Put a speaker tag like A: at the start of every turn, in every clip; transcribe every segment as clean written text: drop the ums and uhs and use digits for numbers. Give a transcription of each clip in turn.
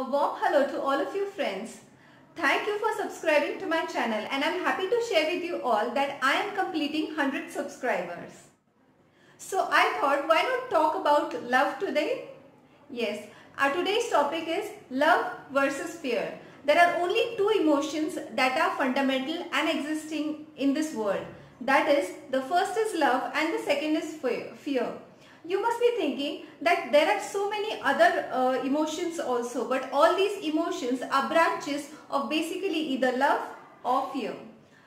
A: A warm hello to all of you friends. Thank you for subscribing to my channel and I'm happy to share with you all that I am completing 100 subscribers. So I thought, why not talk about love today? Yes, our today's topic is love versus fear. There are only two emotions that are fundamental and existing in this world. That is, the first is love and the second is fear. You must be thinking that there are so many other emotions also, but all these emotions are branches of basically either love or fear.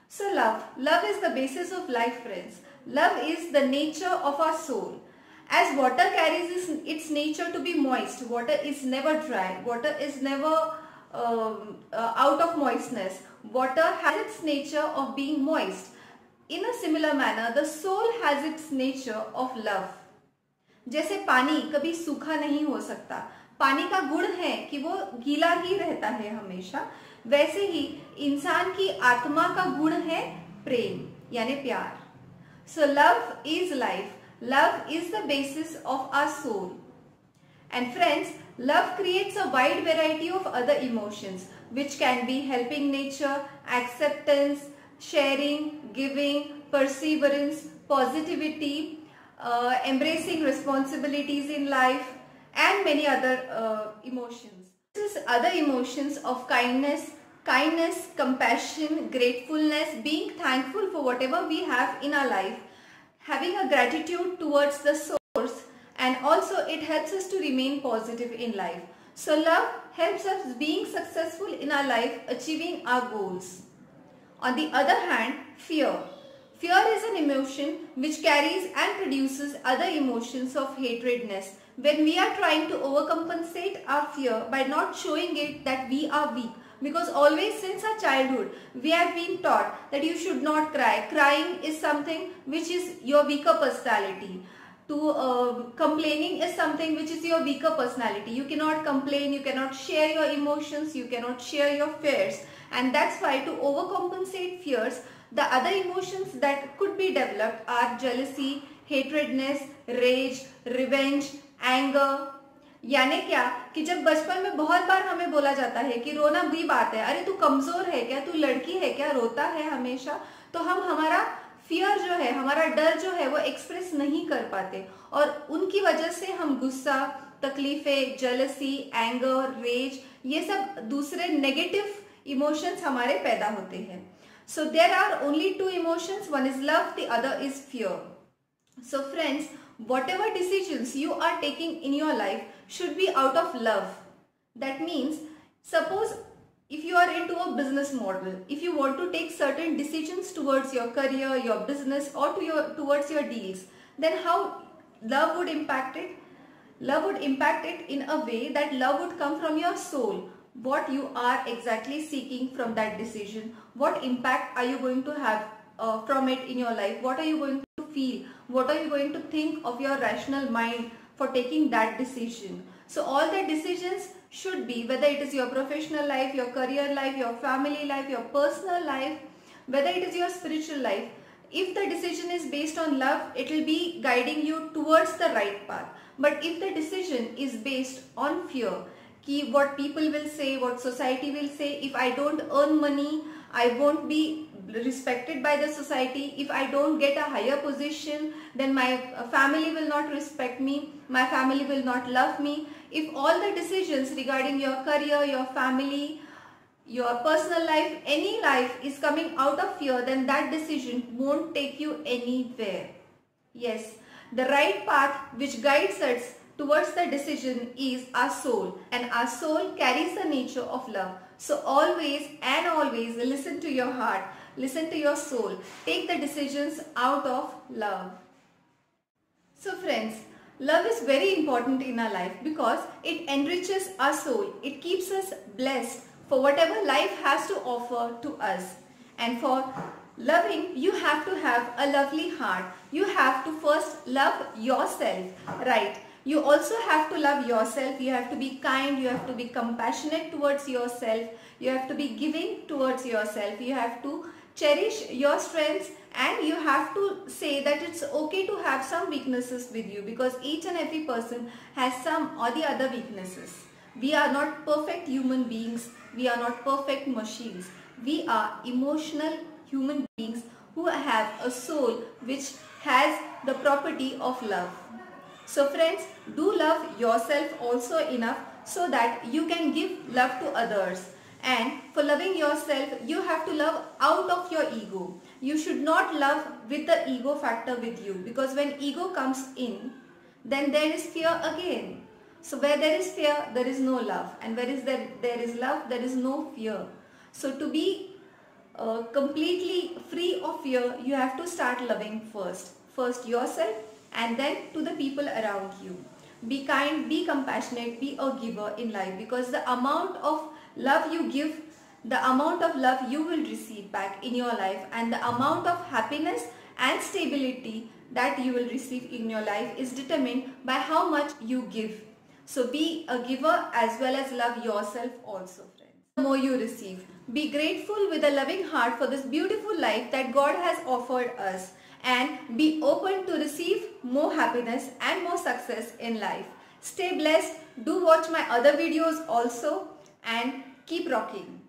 A: So love is the basis of life, friends. Love is the nature of our soul. As water carries its nature to be moist, water is never dry, water is never out of moistness. Water has its nature of being moist. In a similar manner, the soul has its nature of love. जैसे पानी कभी सूखा नहीं हो सकता, पानी का गुण है कि वो गीला ही रहता है हमेशा, वैसे ही इंसान की आत्मा का गुण है प्रेम यानी प्यार. So love is life. Love is the basis of our soul. And friends, love creates a wide variety of other emotions which can be helping nature, acceptance, sharing, giving, perseverance, positivity, embracing responsibilities in life and many other emotions. This is other emotions of kindness, compassion, gratefulness, being thankful for whatever we have in our life, having a gratitude towards the source, and also it helps us to remain positive in life. So love helps us being successful in our life, achieving our goals. On the other hand, fear. Fear is an emotion which carries and produces other emotions of hatredness. When we are trying to overcompensate our fear by not showing it that we are weak, because always since our childhood we have been taught that you should not cry. Crying is something which is your weaker personality. Complaining is something which is your weaker personality. You cannot complain, you cannot share your emotions, you cannot share your fears, and that's why to overcompensate fears, the other emotions that could be developed are jealousy, hatredness, rage, revenge, anger. यानी क्या कि जब बचपन में बहुत बार हमें बोला जाता है कि रोना बुरी बात है, अरे तू कमजोर है क्या, तू लड़की है क्या, रोता है हमेशा, तो हम हमारा फियर जो है, हमारा डर जो है वो एक्सप्रेस नहीं कर पाते और उनकी वजह से हम गुस्सा, तकलीफें, जेलसी, एंगर, रेज, ये सब दूसरे नेगेटिव इमोशंस हमारे पैदा होते हैं. So there are only two emotions, one is love, the other is fear. So friends, whatever decisions you are taking in your life should be out of love. That means, suppose if you are into a business model, if you want to take certain decisions towards your career, your business or towards your deals, then how love would impact it? Love would impact it in a way that love would come from your soul. What you are exactly seeking from that decision, what impact are you going to have from it in your life, what are you going to feel, what are you going to think of your rational mind for taking that decision. So all the decisions should be, whether it is your professional life, your career life, your family life, your personal life, whether it is your spiritual life, if the decision is based on love, it will be guiding you towards the right path. But if the decision is based on fear, what people will say, what society will say, if I don't earn money, I won't be respected by the society, if I don't get a higher position, then my family will not respect me, my family will not love me. If all the decisions regarding your career, your family, your personal life, any life is coming out of fear, then that decision won't take you anywhere. Yes, the right path which guides us towards the decision is our soul, and our soul carries the nature of love. So always and always listen to your heart, listen to your soul, take the decisions out of love. So friends, love is very important in our life because it enriches our soul, it keeps us blessed for whatever life has to offer to us. And for loving, you have to have a lovely heart. You have to first love yourself, right? You also have to love yourself, you have to be kind, you have to be compassionate towards yourself, you have to be giving towards yourself, you have to cherish your strengths, and you have to say that it's okay to have some weaknesses with you because each and every person has some or the other weaknesses. We are not perfect human beings. We are not perfect machines. We are emotional human beings who have a soul which has the property of love. So friends, do love yourself also enough so that you can give love to others. And for loving yourself, you have to love out of your ego. You should not love with the ego factor with you, because when ego comes in, then there is fear again. So where there is fear, there is no love, and where is there is love, there is no fear. So to be completely free of fear, you have to start loving first. First yourself, and then to the people around you. Be kind, be compassionate, be a giver in life, because the amount of love you give, the amount of love you will receive back in your life, and the amount of happiness and stability that you will receive in your life is determined by how much you give. So be a giver as well as love yourself also, friends. The more you receive, be grateful with a loving heart for this beautiful life that God has offered us, and be open to receive more happiness and more success in life. Stay blessed. Do watch my other videos also, and keep rocking.